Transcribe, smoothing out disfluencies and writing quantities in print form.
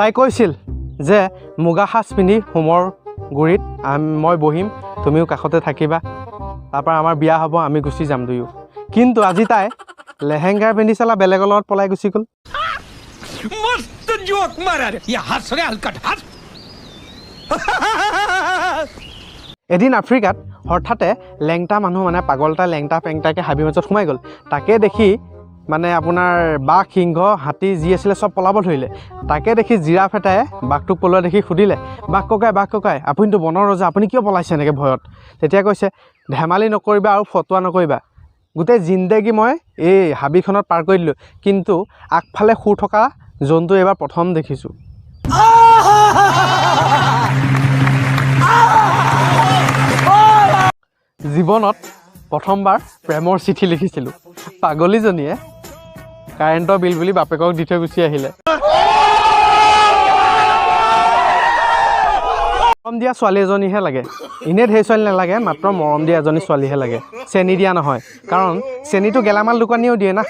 তাই কৈছিল যে মুগা সাজ পিন্ধি হোমৰ গুৰিত মই বহিম, তুমিও কাষতে থাকিবা, তাৰপৰা আমাৰ বিয়া হ'ব, আমি গুচি যাম দুয়ো। কিন্তু আজি তাই লেহেংগাৰ পিন্ধি চালা বেলেগৰ লগত পলাই গুচি গ'ল। এদিন আফ্ৰিকাত হঠাতে লেংটা মানুহ মানে পাগল এটা লেংটা পেংটাকৈ হাবিৰ মাজত সোমাই গ'ল। তাকে দেখি মানে আপোনাৰ বাঘ, সিংহ, হাতী যি আছিলে চব পলাব ধৰিলে। তাকে দেখি জিৰাফ এটাই বাঘটোক পলোৱা দেখি সুধিলে, বাঘ ককাই আপুনিতো বনৰ ৰজা, আপুনি কিয় পলাইছে এনেকৈ ভয়ত? তেতিয়া কৈছে, ধেমালি নকৰিবা আৰু ফটোৱা নকৰিবা, গোটেই জিন্দেগী মই এই হাবিখনত পাৰ কৰি দিলোঁ, কিন্তু আগফালে শুই থকা জন্তু এইবাৰ প্ৰথম দেখিছোঁ। জীৱনত প্ৰথমবাৰ প্ৰেমৰ চিঠি লিখিছিলোঁ। পাগলীজনীয়ে কাৰেণ্টৰ বিল বুলি বাপেকক দি থৈ গুচি আহিলে। মৰম দিয়া ছোৱালী এজনীহে লাগে, এনেই ঢেৰ ছোৱালী নালাগে, মাত্ৰ মৰম দিয়া এজনী ছোৱালীহে লাগে, চেনি দিয়া নহয়, কাৰণ চেনিটো গেলামাল দোকানীয়েও দিয়ে না।